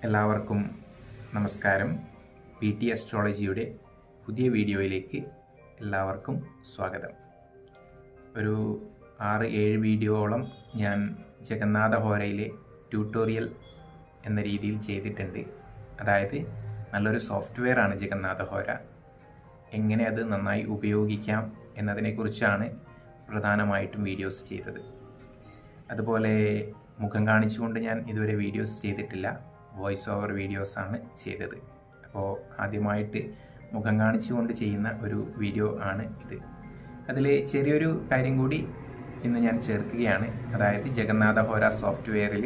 എല്ലാവർക്കും നമസ്കാരം. PT അസ്ട്രോളജിയുടെ പുതിയ വീഡിയോയിലേക്ക് എല്ലാവർക്കും സ്വാഗതം. ഒരു 6-7 വീഡിയോയോളം ഞാൻ ജഗന്നാഥഹോരയിലെ ട്യൂട്ടോറിയൽ എന്ന രീതിയിൽ ചെയ്തിട്ടുണ്ട്. അതായത് നല്ലൊരു സോഫ്റ്റ്വെയർ ആണ് ജഗന്നാഥഹോര. എങ്ങനെ അത് നന്നായി ഉപയോഗിക്കാം എന്നതിനെക്കുറിച്ചാണ് പ്രധാനമായിട്ടും വീഡിയോസ് ചെയ്തത്. അതുപോലെ മുഖം കാണിച്ചുകൊണ്ട് ഞാൻ ഇതുവരെ വീഡിയോസ് ചെയ്തിട്ടില്ല, വോയിസ് ഓവർ വീഡിയോസാണ് ചെയ്തത്. അപ്പോൾ ആദ്യമായിട്ട് മുഖം കാണിച്ചുകൊണ്ട് ചെയ്യുന്ന ഒരു വീഡിയോ ആണ് ഇത്. അതിൽ ചെറിയൊരു കാര്യം കൂടി ഇന്ന് ഞാൻ ചേർക്കുകയാണ്. അതായത് ജഗന്നാഥഹോര സോഫ്റ്റ്വെയറിൽ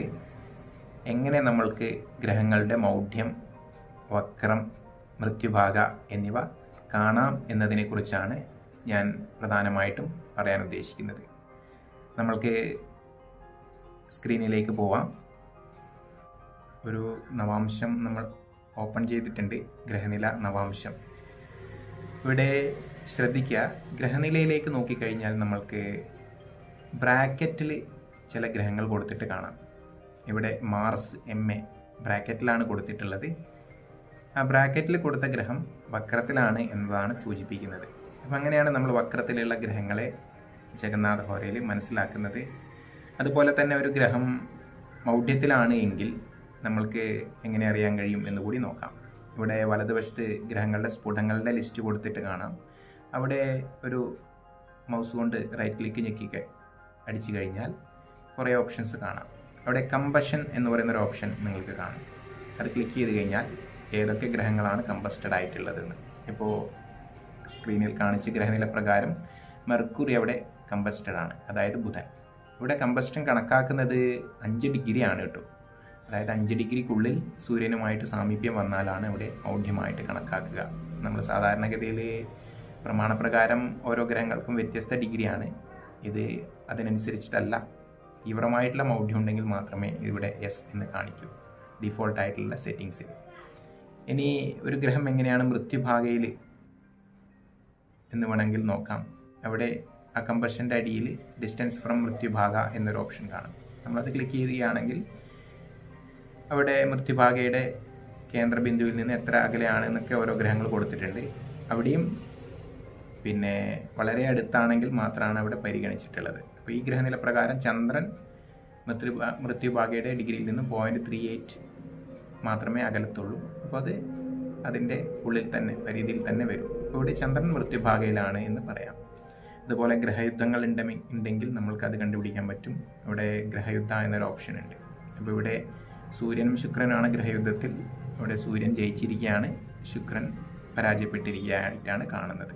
എങ്ങനെ നമ്മൾക്ക് ഗ്രഹങ്ങളുടെ മൗഢ്യം, വക്രം, മൃത്യുഭാഗ എന്നിവ കാണാം എന്നതിനെക്കുറിച്ചാണ് ഞാൻ പ്രധാനമായിട്ടും പറയാൻ ഉദ്ദേശിക്കുന്നത്. നമ്മൾക്ക് സ്ക്രീനിലേക്ക് പോവാം. ഒരു നവാംശം നമ്മൾ ഓപ്പൺ ചെയ്തിട്ടുണ്ട്, ഗ്രഹനില നവാംശം. ഇവിടെ ശ്രദ്ധിക്കുക, ഗ്രഹനിലയിലേക്ക് നോക്കിക്കഴിഞ്ഞാൽ നമ്മൾക്ക് ബ്രാക്കറ്റിൽ ചില ഗ്രഹങ്ങൾ കൊടുത്തിട്ട് കാണാം. ഇവിടെ മാർസ് MA ബ്രാക്കറ്റിലാണ് കൊടുത്തിട്ടുള്ളത്. ആ ബ്രാക്കറ്റിൽ കൊടുത്ത ഗ്രഹം വക്രത്തിലാണ് എന്നതാണ് സൂചിപ്പിക്കുന്നത്. അപ്പം അങ്ങനെയാണ് നമ്മൾ വക്രത്തിലുള്ള ഗ്രഹങ്ങളെ ജഗന്നാഥഹോരയിൽ മനസ്സിലാക്കുന്നത്. അതുപോലെ തന്നെ ഒരു ഗ്രഹം മൗഢ്യത്തിലാണ് എങ്കിൽ നമ്മൾക്ക് എങ്ങനെ അറിയാൻ കഴിയും എന്നുകൂടി നോക്കാം. ഇവിടെ വലതുവശത്ത് ഗ്രഹങ്ങളുടെ സ്ഫുടങ്ങളുടെ ലിസ്റ്റ് കൊടുത്തിട്ട് കാണാം. അവിടെ ഒരു മൗസ് കൊണ്ട് റൈറ്റ് ക്ലിക്ക് ഞെക്കി അടിച്ചു കഴിഞ്ഞാൽ കുറേ ഓപ്ഷൻസ് കാണാം. അവിടെ കമ്പഷൻ എന്ന് പറയുന്നൊരു ഓപ്ഷൻ നിങ്ങൾക്ക് കാണും. അത് ക്ലിക്ക് ചെയ്ത് കഴിഞ്ഞാൽ ഏതൊക്കെ ഗ്രഹങ്ങളാണ് കമ്പസ്റ്റഡ് ആയിട്ടുള്ളതെന്ന്. ഇപ്പോൾ സ്ക്രീനിൽ കാണിച്ച ഗ്രഹനില പ്രകാരം മെർക്കുറി അവിടെ കമ്പസ്റ്റഡ് ആണ്, അതായത് ബുധൻ. ഇവിടെ കമ്പസ്റ്റൻ കണക്കാക്കുന്നത് 5 ഡിഗ്രിയാണ് കേട്ടോ. അതായത് 5 ഡിഗ്രിക്കുള്ളിൽ സൂര്യനുമായിട്ട് സാമീപ്യം വന്നാലാണ് ഇവിടെ മൗഢ്യമായിട്ട് കണക്കാക്കുക. നമ്മൾ സാധാരണഗതിയിൽ പ്രമാണപ്രകാരം ഓരോ ഗ്രഹങ്ങൾക്കും വ്യത്യസ്ത ഡിഗ്രിയാണ്. ഇത് അതിനനുസരിച്ചിട്ടല്ല. തീവ്രമായിട്ടുള്ള മൗഢ്യം ഉണ്ടെങ്കിൽ മാത്രമേ ഇവിടെ S എന്ന് കാണിക്കൂ, ഡിഫോൾട്ടായിട്ടുള്ള സെറ്റിങ്സിൽ. ഇനി ഒരു ഗ്രഹം എങ്ങനെയാണ് മൃത്യുഭാഗയിൽ എന്ന് വേണമെങ്കിൽ നോക്കാം. അവിടെ ആ കമ്പഷൻ്റെ അടിയിൽ ഡിസ്റ്റൻസ് ഫ്രം മൃത്യുഭാഗ എന്നൊരു ഓപ്ഷൻ കാണും. നമ്മളത് ക്ലിക്ക് ചെയ്യുകയാണെങ്കിൽ അവിടെ മൃത്യുഭാഗയുടെ കേന്ദ്രബിന്ദുവിൽ നിന്ന് എത്ര അകലെയാണ് എന്നൊക്കെ ഓരോ ഗ്രഹങ്ങൾ കൊടുത്തിട്ടുണ്ട്. അവിടെയും പിന്നെ വളരെ അടുത്താണെങ്കിൽ മാത്രമാണ് അവിടെ പരിഗണിച്ചിട്ടുള്ളത്. അപ്പോൾ ഈ ഗ്രഹനില പ്രകാരം ചന്ദ്രൻ മൃത്യുഭാഗയുടെ ഡിഗ്രിയിൽ നിന്ന് 0.38 മാത്രമേ അകലത്തുള്ളൂ. അപ്പോൾ അത് അതിൻ്റെ ഉള്ളിൽ തന്നെ, പരിധിയിൽ തന്നെ വരും. അപ്പോൾ ഇവിടെ ചന്ദ്രൻ മൃത്യുഭാഗയിലാണ് എന്ന് പറയാം. അതുപോലെ ഗ്രഹയുദ്ധങ്ങൾ ഉണ്ടെങ്കിൽ നമ്മൾക്കത് കണ്ടുപിടിക്കാൻ പറ്റും. ഇവിടെ ഗ്രഹയുദ്ധ എന്നൊരു ഓപ്ഷൻ ഉണ്ട്. അപ്പോൾ ഇവിടെ സൂര്യനും ശുക്രനാണ് ഗ്രഹയുദ്ധത്തിൽ. ഇവിടെ സൂര്യൻ ജയിച്ചിരിക്കുകയാണ്, ശുക്രൻ പരാജയപ്പെട്ടിരിക്കുകയായിട്ടാണ് കാണുന്നത്.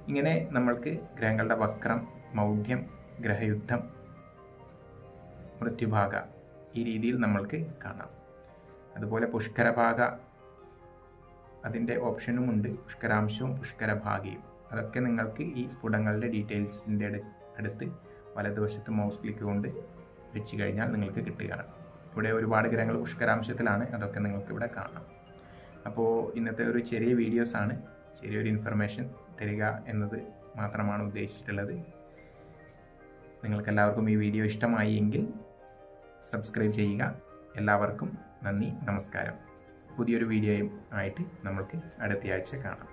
ഇങ്ങനെ നമ്മൾക്ക് ഗ്രഹങ്ങളുടെ വക്രം, മൗഢ്യം, ഗ്രഹയുദ്ധം, മൃത്യുഭാഗ ഈ രീതിയിൽ നമ്മൾക്ക് കാണാം. അതുപോലെ പുഷ്കരഭാഗ അതിൻ്റെ ഓപ്ഷനും ഉണ്ട്, പുഷ്കരാംശവും പുഷ്കരഭാഗയും. അതൊക്കെ നിങ്ങൾക്ക് ഈ സ്ഫുടങ്ങളുടെ ഡീറ്റെയിൽസിൻ്റെ അടുത്ത് വലതുവശത്ത് മൗസ് ക്ലിക്ക് കൊണ്ട് വെച്ച് കഴിഞ്ഞാൽ നിങ്ങൾക്ക് കിട്ടുകയാണ്. ഇവിടെ ഒരുപാട് ഗ്രഹങ്ങൾ പുഷ്കരാംശത്തിലാണ്, അതൊക്കെ നിങ്ങൾക്ക് ഇവിടെ കാണാം. അപ്പോൾ ഇന്നത്തെ ഒരു ചെറിയ വീഡിയോസാണ്, ചെറിയൊരു ഇൻഫർമേഷൻ തരിക എന്നത് മാത്രമാണ് ഉദ്ദേശിച്ചിട്ടുള്ളത്. നിങ്ങൾക്കെല്ലാവർക്കും ഈ വീഡിയോ ഇഷ്ടമായി എങ്കിൽ സബ്സ്ക്രൈബ് ചെയ്യുക. എല്ലാവർക്കും നന്ദി, നമസ്കാരം. പുതിയൊരു വീഡിയോയും ആയിട്ട് നമുക്ക് അടുത്തയാഴ്ച കാണാം.